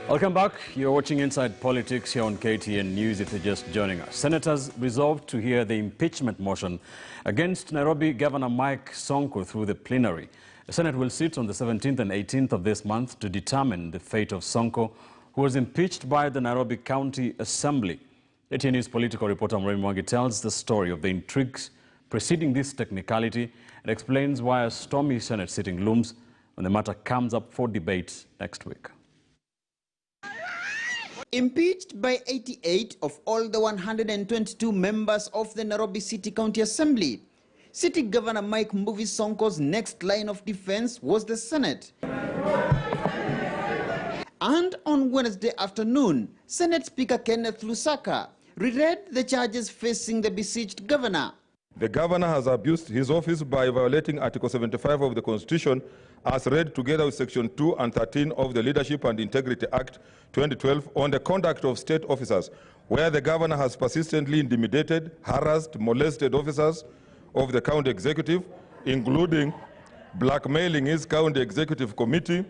Welcome back. You're watching Inside Politics here on KTN News if you're just joining us. Senators resolved to hear the impeachment motion against Nairobi Governor Mike Sonko through the plenary. The Senate will sit on the 17th and 18th of this month to determine the fate of Sonko, who was impeached by the Nairobi County Assembly. KTN News political reporter Mombasa Road tells the story of the intrigues preceding this technicality and explains why a stormy Senate sitting looms when the matter comes up for debate next week. Impeached by 88 of all the 122 members of the Nairobi City County Assembly, City Governor Mike Mbuvi Sonko's next line of defense was the Senate. And on Wednesday afternoon, Senate Speaker Kenneth Lusaka reread the charges facing the besieged governor. The governor has abused his office by violating Article 75 of the Constitution as read together with Section 2 and 13 of the Leadership and Integrity Act 2012 on the conduct of state officers, where the governor has persistently intimidated, harassed, molested officers of the county executive, including blackmailing his county executive committee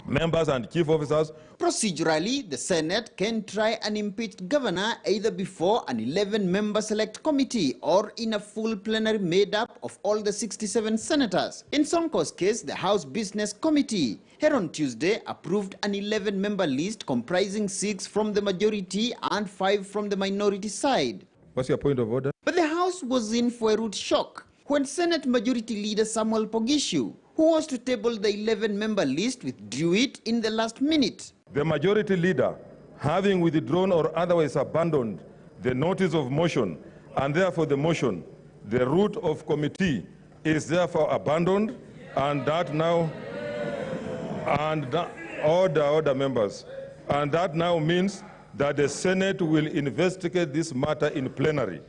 members and chief officers. Procedurally, the Senate can try an impeached governor either before an 11-member select committee or in a full plenary made up of all the 67 senators. In Sonko's case, the House Business Committee here on Tuesday approved an 11-member list comprising 6 from the majority and 5 from the minority side. What's your point of order? But the House was in for a rude shock when Senate Majority Leader Samuel Pogishu, who was to table the 11-member list, withdrew it in the last minute. The Majority Leader, having withdrawn or otherwise abandoned the notice of motion, and therefore the motion, the route of committee is therefore abandoned, and that now, order members, and that now means that the Senate will investigate this matter in plenary.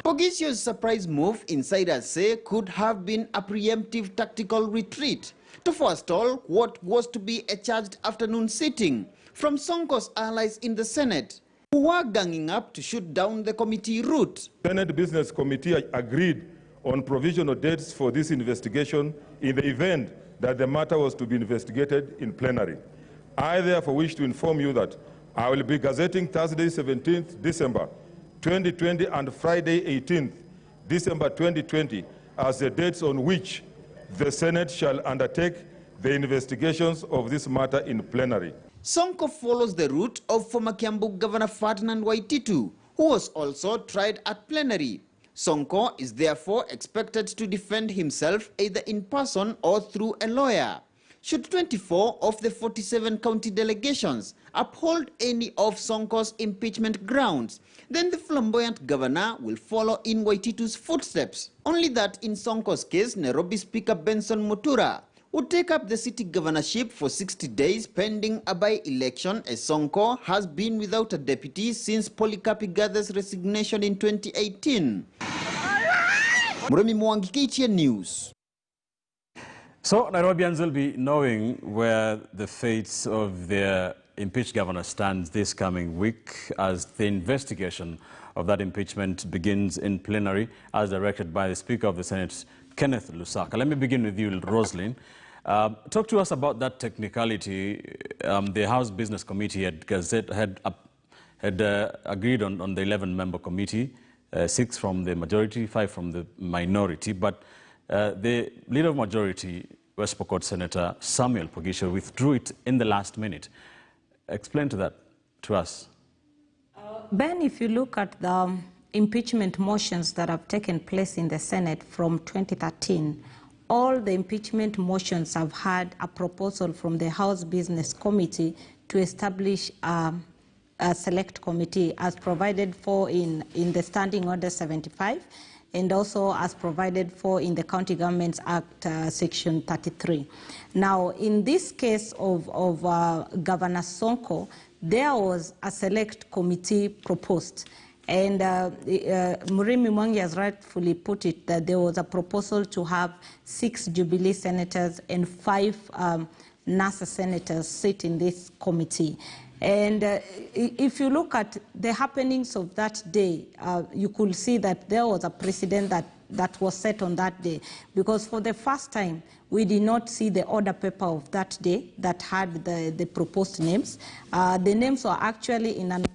Pogishu's surprise move, insiders say, could have been a preemptive tactical retreat to forestall what was to be a charged afternoon sitting from Sonko's allies in the Senate, who were ganging up to shoot down the committee route. Senate Business Committee agreed on provisional dates for this investigation in the event that the matter was to be investigated in plenary. I therefore wish to inform you that I will be gazetting Thursday 17th December 2020 and Friday 18th December 2020 as the dates on which the Senate shall undertake the investigations of this matter in plenary. Sonko follows the route of former Kiambu Governor Ferdinand Waititu, who was also tried at plenary. Sonko is therefore expected to defend himself either in person or through a lawyer. Should 24 of the 47 county delegations uphold any of Sonko's impeachment grounds, then the flamboyant governor will follow in Waititu's footsteps. Only that in Sonko's case, Nairobi Speaker Benson Mutura would take up the city governorship for 60 days pending a by-election, as Sonko has been without a deputy since Polycarp Gather's resignation in 2018. Muremi Mwangi, KTN News. So Nairobians will be knowing where the fate of their impeached governor stands this coming week as the investigation of that impeachment begins in plenary as directed by the Speaker of the Senate, Kenneth Lusaka. Let me begin with you, Roslyn. Talk to us about that technicality. The House Business Committee had agreed on the 11-member committee, 6 from the majority, 5 from the minority, but the Leader of Majority, West Pokot Senator Samuel Pogishu, withdrew it in the last minute. Explain to us. Ben, if you look at the impeachment motions that have taken place in the Senate from 2013, all the impeachment motions have had a proposal from the House Business Committee to establish a select committee as provided for in the Standing Order 75 and also as provided for in the County Governments Act Section 33. Now, in this case of Governor Sonko, there was a select committee proposed. And Murimi Mwangi has rightfully put it that there was a proposal to have 6 Jubilee senators and 5 NASA senators sit in this committee. And if you look at the happenings of that day, you could see that there was a precedent that that was set on that day, because for the first time, we did not see the order paper of that day that had the proposed names. The names were actually in an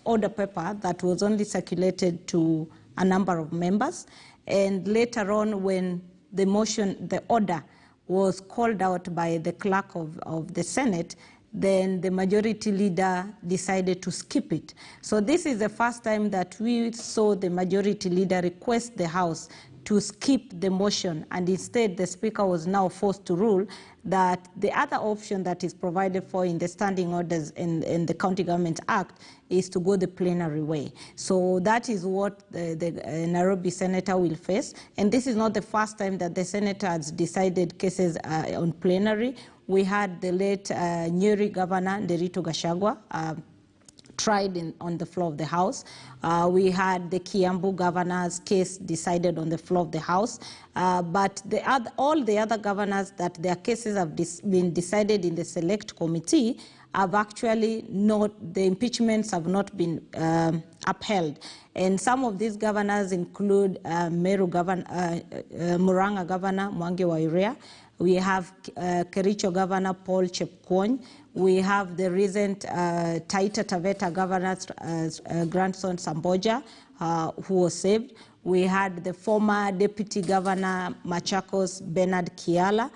order paper that was only circulated to a number of members. And later on, when the order was called out by the clerk of the Senate, then the majority leader decided to skip it. So this is the first time that we saw the majority leader request the House to skip the motion, and instead the Speaker was now forced to rule that the other option that is provided for in the standing orders in the County Government Act is to go the plenary way. So that is what the Nairobi senator will face, and this is not the first time that the senator has decided cases on plenary. We had the late Nyeri Governor, Nderitu Gachagua, tried on the floor of the House. We had the Kiambu governor's case decided on the floor of the House. But all the other governors that their cases have been decided in the select committee have actually not, the impeachments have not been upheld. And some of these governors include Murang'a Governor Mwangi wa Iria. We have Kericho Governor Paul Chepkwony. We have the recent Taita Taveta Governor's grandson Samboja, who was saved. We had the former Deputy Governor Machakos Bernard Kiala,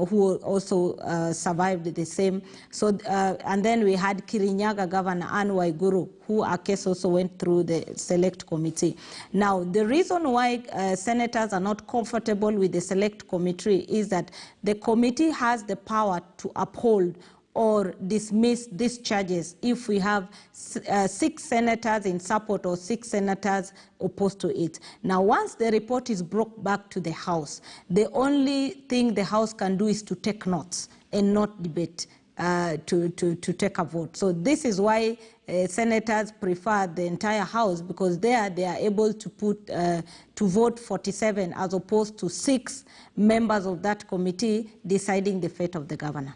who also survived the same. So, and then we had Kirinyaga Governor Anne Waiguru, who a case also went through the select committee. Now, the reason why senators are not comfortable with the select committee is that the committee has the power to uphold or dismiss these charges if we have 6 senators in support or 6 senators opposed to it. Now, once the report is brought back to the House, the only thing the House can do is to take notes and not debate, to take a vote. So this is why senators prefer the entire House, because there they are able to put to vote 47 as opposed to 6 members of that committee deciding the fate of the governor.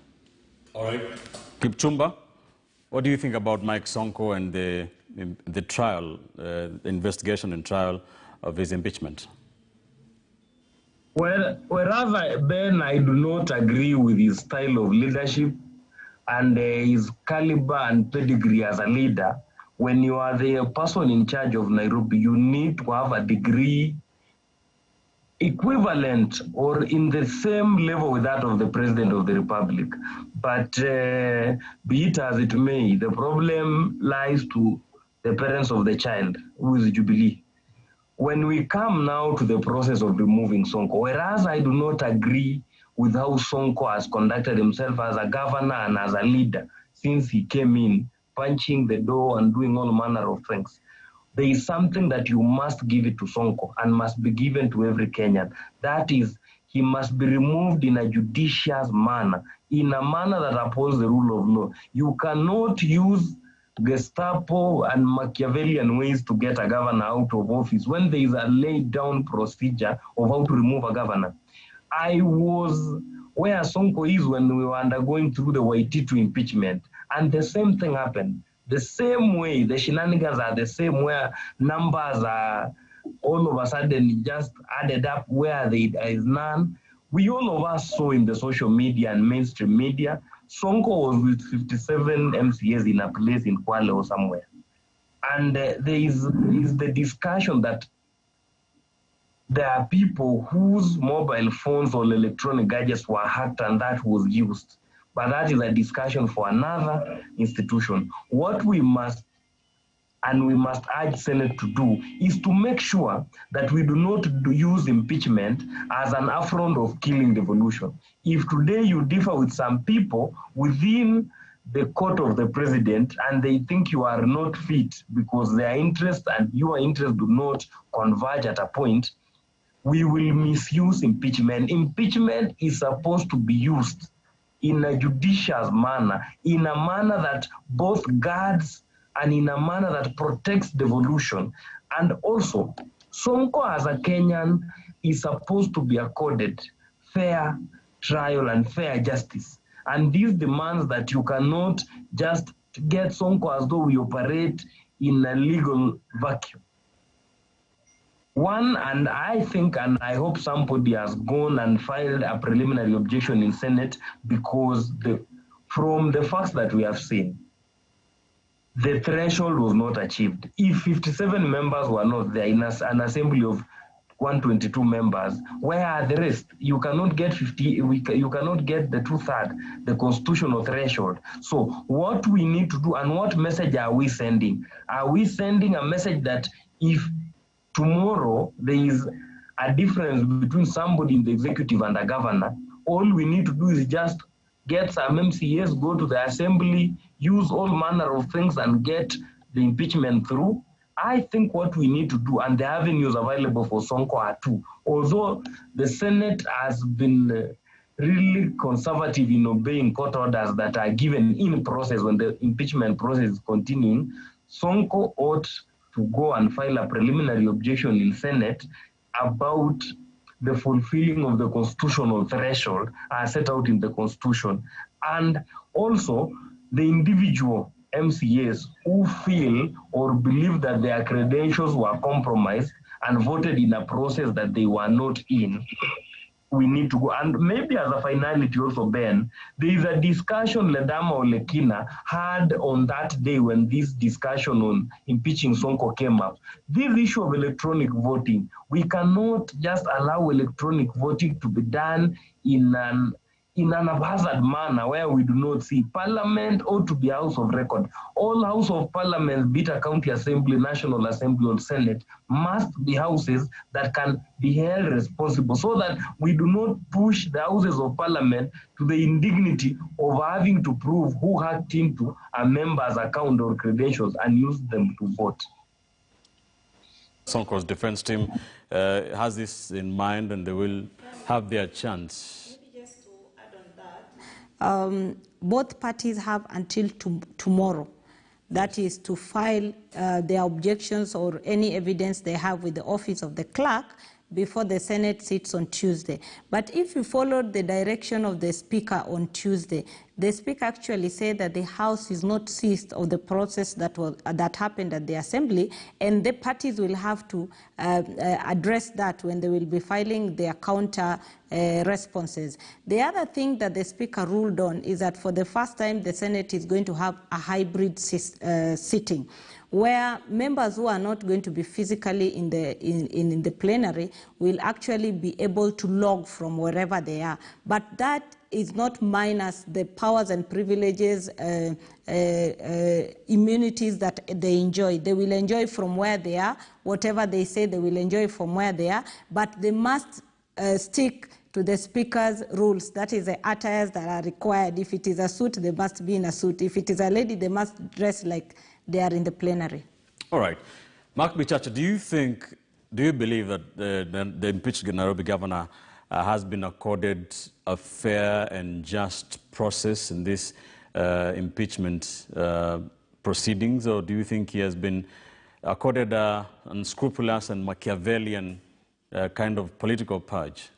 All right. Kipchumba, what do you think about Mike Sonko and the trial, the investigation and trial of his impeachment? Well, whereas Ben, I do not agree with his style of leadership and his caliber and pedigree as a leader. When you are the person in charge of Nairobi, you need to have a degree equivalent or in the same level with that of the President of the Republic. But be it as it may, the problem lies to the parents of the child, who is Jubilee. When we come now to the process of removing Sonko, whereas I do not agree with how Sonko has conducted himself as a governor and as a leader since he came in, punching the door and doing all manner of things, there is something that you must give it to Sonko and must be given to every Kenyan. That is, he must be removed in a judicious manner, in a manner that upholds the rule of law. You cannot use Gestapo and Machiavellian ways to get a governor out of office when there is a laid down procedure of how to remove a governor. I was where Sonko is when we were undergoing through the Waititu impeachment, and the same thing happened. The same way, the shenanigans are the same, where numbers are all of a sudden just added up where there is none. We all of us saw in the social media and mainstream media, Sonko was with 57 MCAs in a place in Kwale or somewhere. And there is the discussion that there are people whose mobile phones or electronic gadgets were hacked and that was used. But that is a discussion for another institution. What we must, and we must urge Senate to do, is to make sure that we do not use impeachment as an affront of killing devolution. If today you differ with some people within the court of the president and they think you are not fit because their interest and your interest do not converge at a point, we will misuse impeachment. Impeachment is supposed to be used in a judicious manner, in a manner that both guards and in a manner that protects devolution. And also, Sonko as a Kenyan is supposed to be accorded fair trial and fair justice. And this demands that you cannot just get Sonko as though we operate in a legal vacuum. One, and I think, and I hope somebody has gone and filed a preliminary objection in Senate, because from the facts that we have seen, the threshold was not achieved. If 57 members were not there in an assembly of 122 members, where are the rest? You cannot get 50. You cannot get the 2/3, the constitutional threshold. So what we need to do, and what message are we sending? Are we sending a message that if tomorrow there is a difference between somebody in the executive and a governor, all we need to do is just get some MCAs, go to the assembly, use all manner of things and get the impeachment through? I think what we need to do, and the avenues available for Sonko are two. Although the Senate has been really conservative in obeying court orders that are given in process when the impeachment process is continuing, Sonko ought to go and file a preliminary objection in Senate about the fulfilling of the constitutional threshold as set out in the Constitution, and also the individual MCAs who feel or believe that their credentials were compromised and voted in a process that they were not in. We need to go. And maybe as a finality also, Ben, there is a discussion Ledama Olekina had on that day when this discussion on impeaching Sonko came up. This issue of electronic voting, we cannot just allow electronic voting to be done in an haphazard manner where we do not see. Parliament ought to be a house of record. All house of parliament, be it a county assembly, national assembly, or senate, must be houses that can be held responsible, so that we do not push the houses of parliament to the indignity of having to prove who hacked into a member's account or credentials and use them to vote. Sonko's defense team has this in mind, and they will have their chance. Both parties have until tomorrow, that is to file their objections or any evidence they have with the office of the clerk before the Senate sits on Tuesday. But if you followed the direction of the Speaker on Tuesday, the Speaker actually said that the House is not seized of the process that happened at the Assembly, and the parties will have to address that when they will be filing their counter responses. The other thing that the Speaker ruled on is that for the first time the Senate is going to have a hybrid sitting, where members who are not going to be physically in the plenary will actually be able to log from wherever they are. But that is not minus the powers and privileges, immunities that they enjoy. They will enjoy from where they are. Whatever they say, they will enjoy from where they are. But they must stick to the Speaker's rules. That is the attires that are required. If it is a suit, they must be in a suit. If it is a lady, they must dress like they are in the plenary. All right. Mark Bichacha, do you believe that the impeached Nairobi governor has been accorded a fair and just process in this impeachment proceedings, or do you think he has been accorded an unscrupulous and Machiavellian kind of political purge?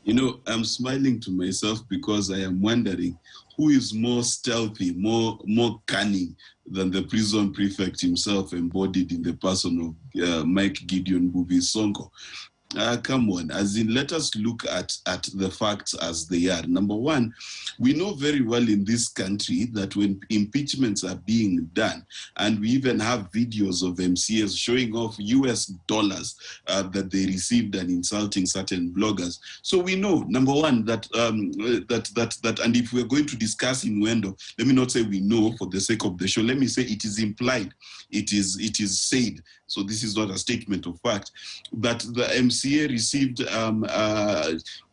You know, I'm smiling to myself because I am wondering who is more stealthy, more cunning than the prison prefect himself, embodied in the person of Mike Gideon Buvi Sonko. Come on, as in, let us look at the facts as they are. Number one, we know very well in this country that when impeachments are being done, and we even have videos of MCAs showing off US dollars that they received and insulting certain bloggers. So we know, number one, that and if we're going to discuss innuendo, let me not say we know for the sake of the show, let me say it is implied, it is said. So this is not a statement of fact, that the MCA received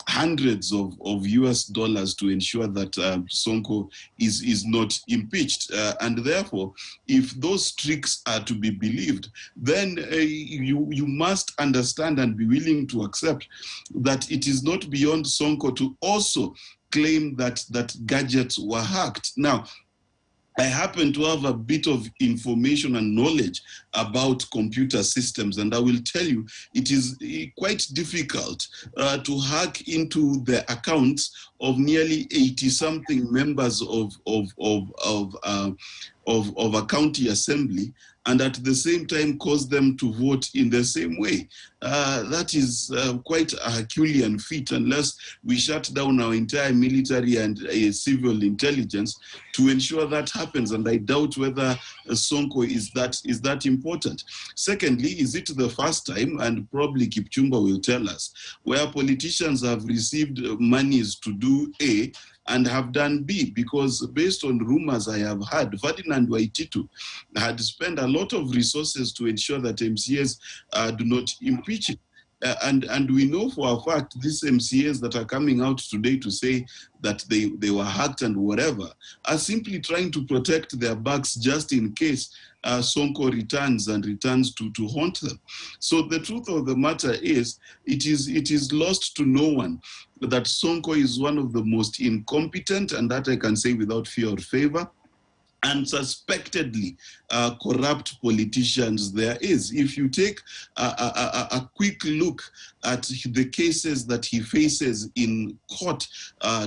hundreds of US dollars to ensure that Sonko is not impeached. And therefore, if those tricks are to be believed, then you must understand and be willing to accept that it is not beyond Sonko to also claim that gadgets were hacked. Now, I happen to have a bit of information and knowledge about computer systems, and I will tell you it is quite difficult to hack into the accounts of nearly 80-something members of a county assembly and at the same time cause them to vote in the same way. That is quite a Herculean feat unless we shut down our entire military and civil intelligence to ensure that happens. And I doubt whether Sonko is that important. Secondly, is it the first time, and probably Kipchumba will tell us, where politicians have received monies to do A and have done B? Because based on rumors I have heard, Ferdinand Waititu had spent a lot of resources to ensure that MCAs do not impeach him. And we know for a fact these MCAs that are coming out today to say that they were hacked and whatever are simply trying to protect their backs just in case Sonko returns to haunt them. So the truth of the matter is, it is lost to no one that Sonko is one of the most incompetent, and that I can say without fear or favor, and suspectedly corrupt politicians there is. If you take a quick look at the cases that he faces in court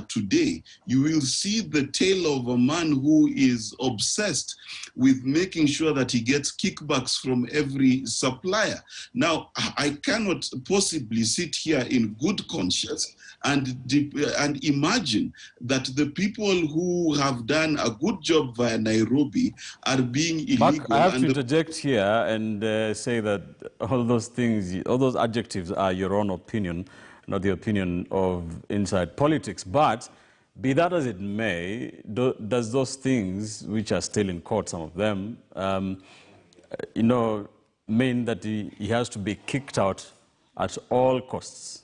today, you will see the tale of a man who is obsessed with making sure that he gets kickbacks from every supplier. Now, I cannot possibly sit here in good conscience and imagine that the people who have done a good job via Nairobi are being illegal. Mark, I have to interject here and say that all those things, all those adjectives are your own opinion, not the opinion of inside politics. But be that as it may, does those things, which are still in court, some of them, mean that he has to be kicked out at all costs?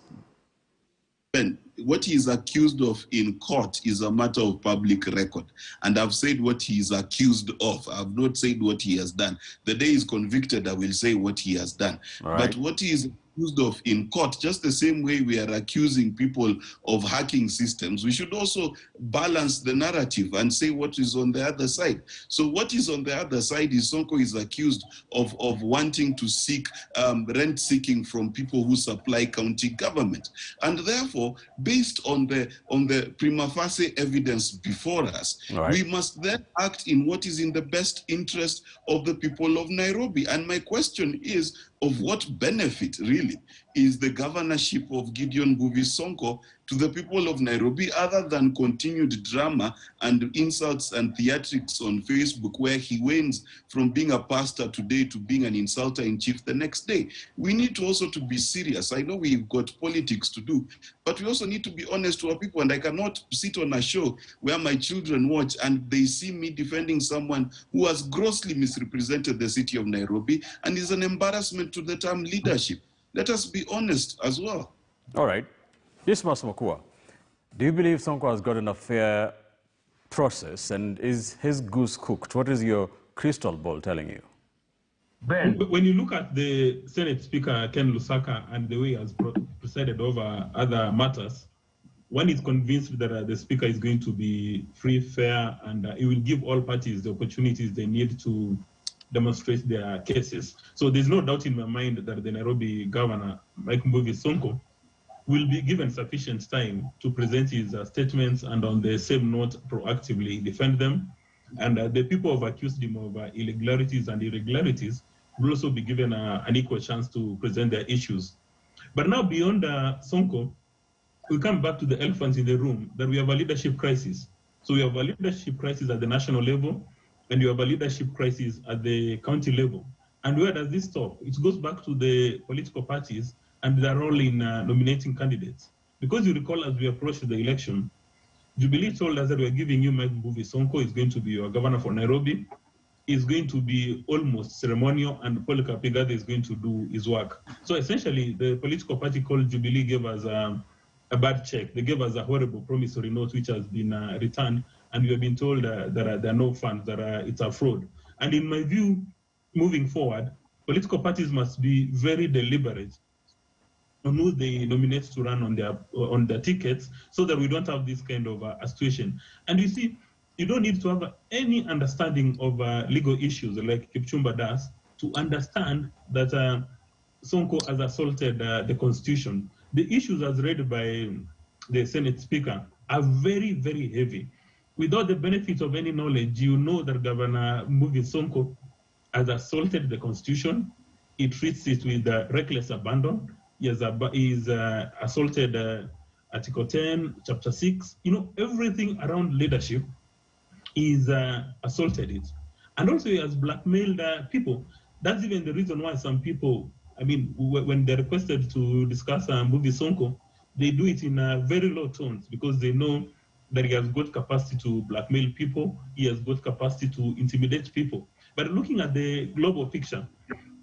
What he is accused of in court is a matter of public record. And I've said what he is accused of. I've not said what he has done. The day he's convicted, I will say what he has done. Right. But what he is accused of in court, just the same way we are accusing people of hacking systems, we should also balance the narrative and say what is on the other side. So what is on the other side is Sonko is accused of wanting to seek rent seeking from people who supply county government. And therefore, based on the prima facie evidence before us, right, we must then act in what is in the best interest of the people of Nairobi. And my question is, of what benefit really is the governorship of Gideon Mbuvi Sonko to the people of Nairobi, other than continued drama and insults and theatrics on Facebook, where he wanes from being a pastor today to being an insulter-in-chief the next day? We need to also to be serious. I know we've got politics to do, but we also need to be honest to our people. And I cannot sit on a show where my children watch and they see me defending someone who has grossly misrepresented the city of Nairobi and is an embarrassment to the term leadership. Let us be honest as well. All right. Dismas Makua, do you believe Sonko has gotten a fair process, and is his goose cooked? What is your crystal ball telling you? Ben, when you look at the Senate Speaker, Ken Lusaka, and the way he has presided over other matters, one is convinced that the Speaker is going to be free, fair, and he will give all parties the opportunities they need to demonstrate their cases. So there's no doubt in my mind that the Nairobi Governor, Mike Mbuvi Sonko, will be given sufficient time to present his statements and on the same note proactively defend them. And the people who have accused him of illegalities and irregularities will also be given an equal chance to present their issues. But now beyond Sonko, we come back to the elephant in the room, that we have a leadership crisis. So we have a leadership crisis at the national level, and you have a leadership crisis at the county level. And where does this stop? It goes back to the political parties and their role in nominating candidates. Because you recall, as we approached the election, Jubilee told us that we're giving you Mike Mbuvi Sonko is going to be your governor for Nairobi. Is going to be almost ceremonial, and Paul Kapigade is going to do his work. So essentially, the political party called Jubilee gave us a bad check. They gave us a horrible promissory note, which has been returned, and we have been told that there are no funds, that it's a fraud. And in my view, moving forward, political parties must be very deliberate on who they nominate to run on their tickets, so that we don't have this kind of a situation. And you see, you don't need to have any understanding of legal issues like Kipchumba does to understand that Sonko has assaulted the Constitution. The issues as read by the Senate Speaker are very, very heavy. Without the benefit of any knowledge, you know that Governor Mbuvi Sonko has assaulted the Constitution. He treats it with reckless abandon. He has assaulted Article 10, Chapter 6. You know, everything around leadership is assaulted it. And also he has blackmailed people. That's even the reason why some people, I mean, when they're requested to discuss a movie Sonko, they do it in very low tones because they know that he has got capacity to blackmail people, he has got capacity to intimidate people. But looking at the global picture,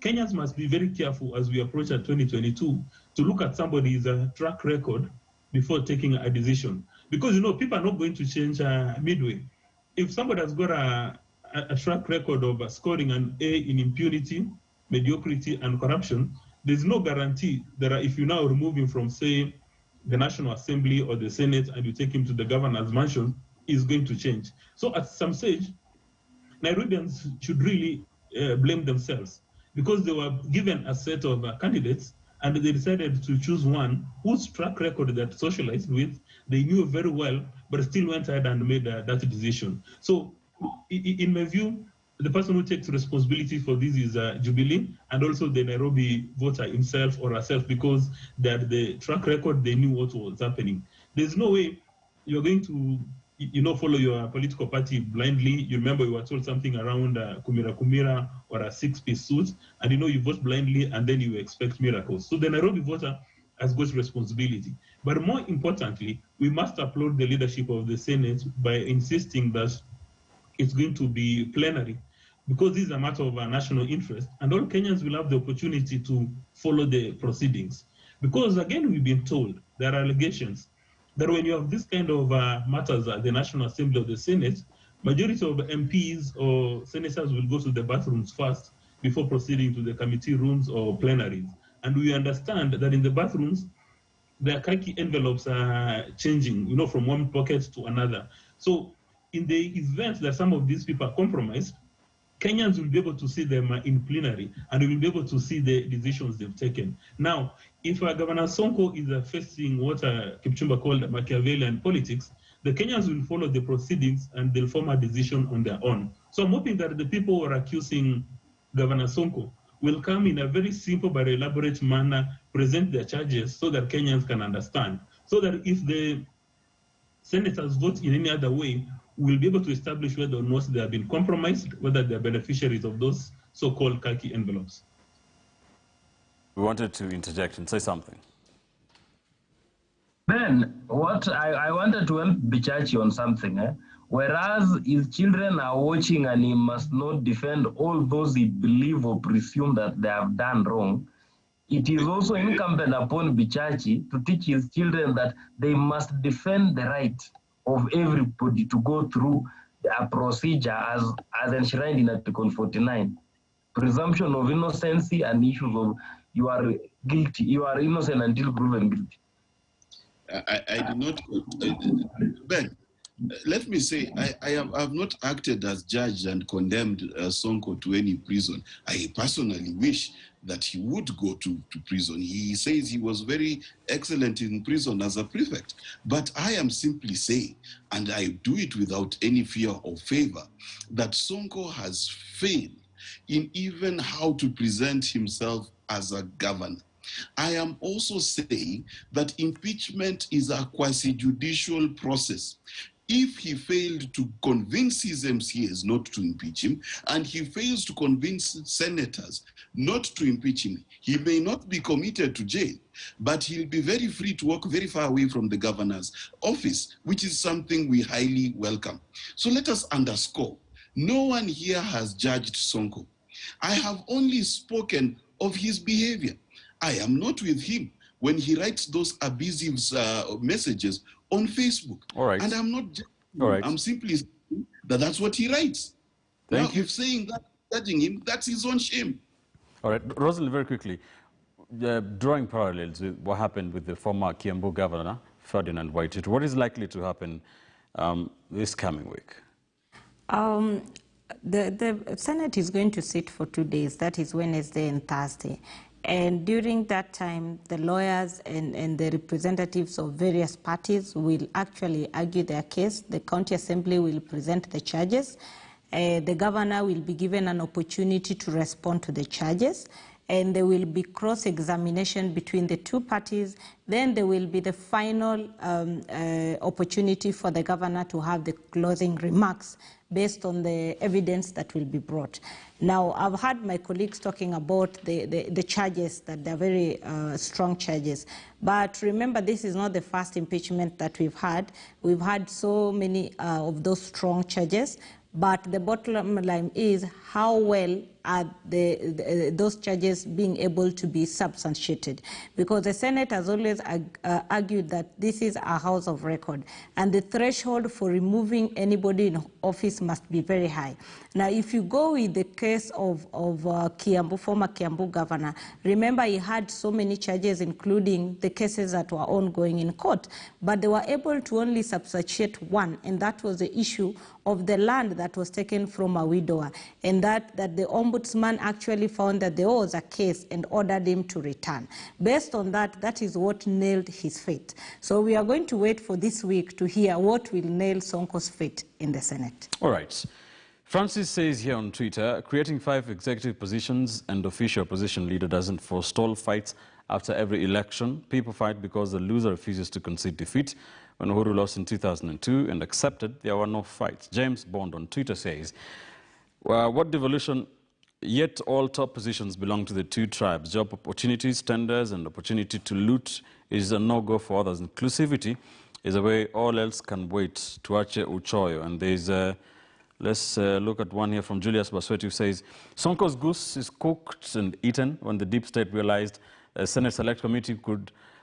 Kenyans must be very careful as we approach 2022 to look at somebody's track record before taking a decision. Because, you know, people are not going to change midway. If somebody has got a track record of scoring an A in impunity, mediocrity, and corruption, there's no guarantee that if you now remove him from, say, the National Assembly or the Senate and you take him to the governor's mansion, is going to change. So at some stage, Nairobians should really blame themselves because they were given a set of candidates and they decided to choose one whose track record that socialized with, they knew very well, but still went ahead and made that decision. So in my view, the person who takes responsibility for this is Jubilee and also the Nairobi voter himself or herself because they had the track record, they knew what was happening. There's no way you're going to follow your political party blindly. You remember you were told something around Kumira or a 6-piece suit, and you vote blindly and then you expect miracles. So the Nairobi voter has got responsibility. But more importantly, we must applaud the leadership of the Senate by insisting that it's going to be plenary because this is a matter of national interest and all Kenyans will have the opportunity to follow the proceedings. Because again, we've been told there are allegations that when you have this kind of matters at the National Assembly or the Senate, majority of MPs or senators will go to the bathrooms first before proceeding to the committee rooms or plenaries. And we understand that in the bathrooms, the khaki envelopes are changing, from one pocket to another. So in the event that some of these people are compromised, Kenyans will be able to see them in plenary and will be able to see the decisions they've taken. Now, if Governor Sonko is facing what Kipchumba called Machiavellian politics, the Kenyans will follow the proceedings and they'll form a decision on their own. So I'm hoping that the people who are accusing Governor Sonko will come in a very simple but elaborate manner, present their charges so that Kenyans can understand. So that if the senators vote in any other way, we'll be able to establish whether or not they have been compromised, whether they're beneficiaries of those so-called khaki envelopes. We wanted to interject and say something. Ben, what I wanted to help Bichachi on something. Whereas his children are watching and he must not defend all those he believes or presume that they have done wrong, it is also incumbent upon Bichachi to teach his children that they must defend the right of everybody to go through a procedure as enshrined in Article 49. Presumption of innocency and issues of you are guilty, you are innocent until proven guilty. I do not, Ben, let me say, I have not acted as judge and condemned Sonko to any prison. I personally wish that he would go to prison. He says he was very excellent in prison as a prefect. But I am simply saying, and I do it without any fear or favor, that Sonko has failed in even how to present himself as a governor. I am also saying that impeachment is a quasi-judicial process. If he failed to convince his MCAs not to impeach him, and he fails to convince senators not to impeach him, he may not be committed to jail, but he'll be very free to walk very far away from the governor's office, which is something we highly welcome. So let us underscore, no one here has judged Sonko. I have only spoken of his behavior. I am not with him when he writes those abusive messages on Facebook. All right. And I'm not I'm simply saying that that's what he writes. Thank you. If saying that, judging him, that's his own shame. All right, Rosalie, very quickly, drawing parallels with what happened with the former Kiambu governor, Ferdinand Waititu, what is likely to happen this coming week? The Senate is going to sit for 2 days, that is Wednesday and Thursday. And during that time, the lawyers and the representatives of various parties will actually argue their case. The county assembly will present the charges. The governor will be given an opportunity to respond to the charges, and there will be cross-examination between the two parties. Then there will be the final opportunity for the governor to have the closing remarks based on the evidence that will be brought. Now, I've heard my colleagues talking about the charges, that they're very strong charges. But remember, this is not the first impeachment that we've had. We've had so many of those strong charges. But the bottom line is, how well are those charges being able to be substantiated? Because the Senate has always argued that this is a house of record, and the threshold for removing anybody in office must be very high. Now, if you go with the case of Kiambu, former Kiambu governor, remember he had so many charges, including the cases that were ongoing in court, but they were able to only substantiate one, and that was the issue of the land that was taken from a widower, and that the ombudsman actually found that there was a case and ordered him to return. Based on that, that is what nailed his fate. So we are going to wait for this week to hear what will nail Sonko's fate in the Senate. All right. Francis says here on Twitter, creating 5 executive positions and official opposition leader doesn't forestall fights after every election. People fight because the loser refuses to concede defeat. When Uhuru lost in 2002 and accepted, there were no fights. James Bond on Twitter says, well, what devolution? Yet all top positions belong to the 2 tribes. Job opportunities, tenders, and opportunity to loot is a no-go for others. Inclusivity is a way all else can wait. Tuache uchoyo. And there's let's look at one here from Julius Baswetu, who says, Sonko's goose is cooked and eaten when the deep state realized a Senate Select Committee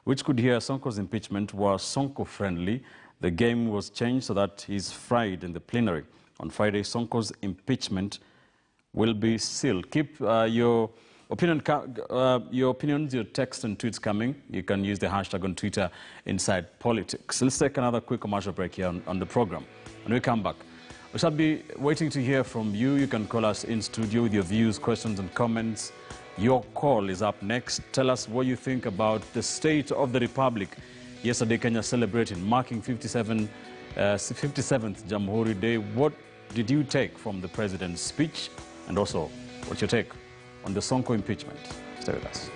which could hear Sonko's impeachment was Sonko-friendly. The game was changed so that he's fried in the plenary. On Friday, Sonko's impeachment will be sealed. Keep your opinions, your text and tweets coming. You can use the hashtag on Twitter, Inside Politics. Let's take another quick commercial break here on the program. When we come back, we shall be waiting to hear from you. You can call us in studio with your views, questions and comments. Your call is up next. Tell us what you think about the state of the Republic. Yesterday, Kenya celebrated, marking 57th Jamhuri Day. What did you take from the president's speech? And also, what's your take on the Sonko impeachment? Stay with us.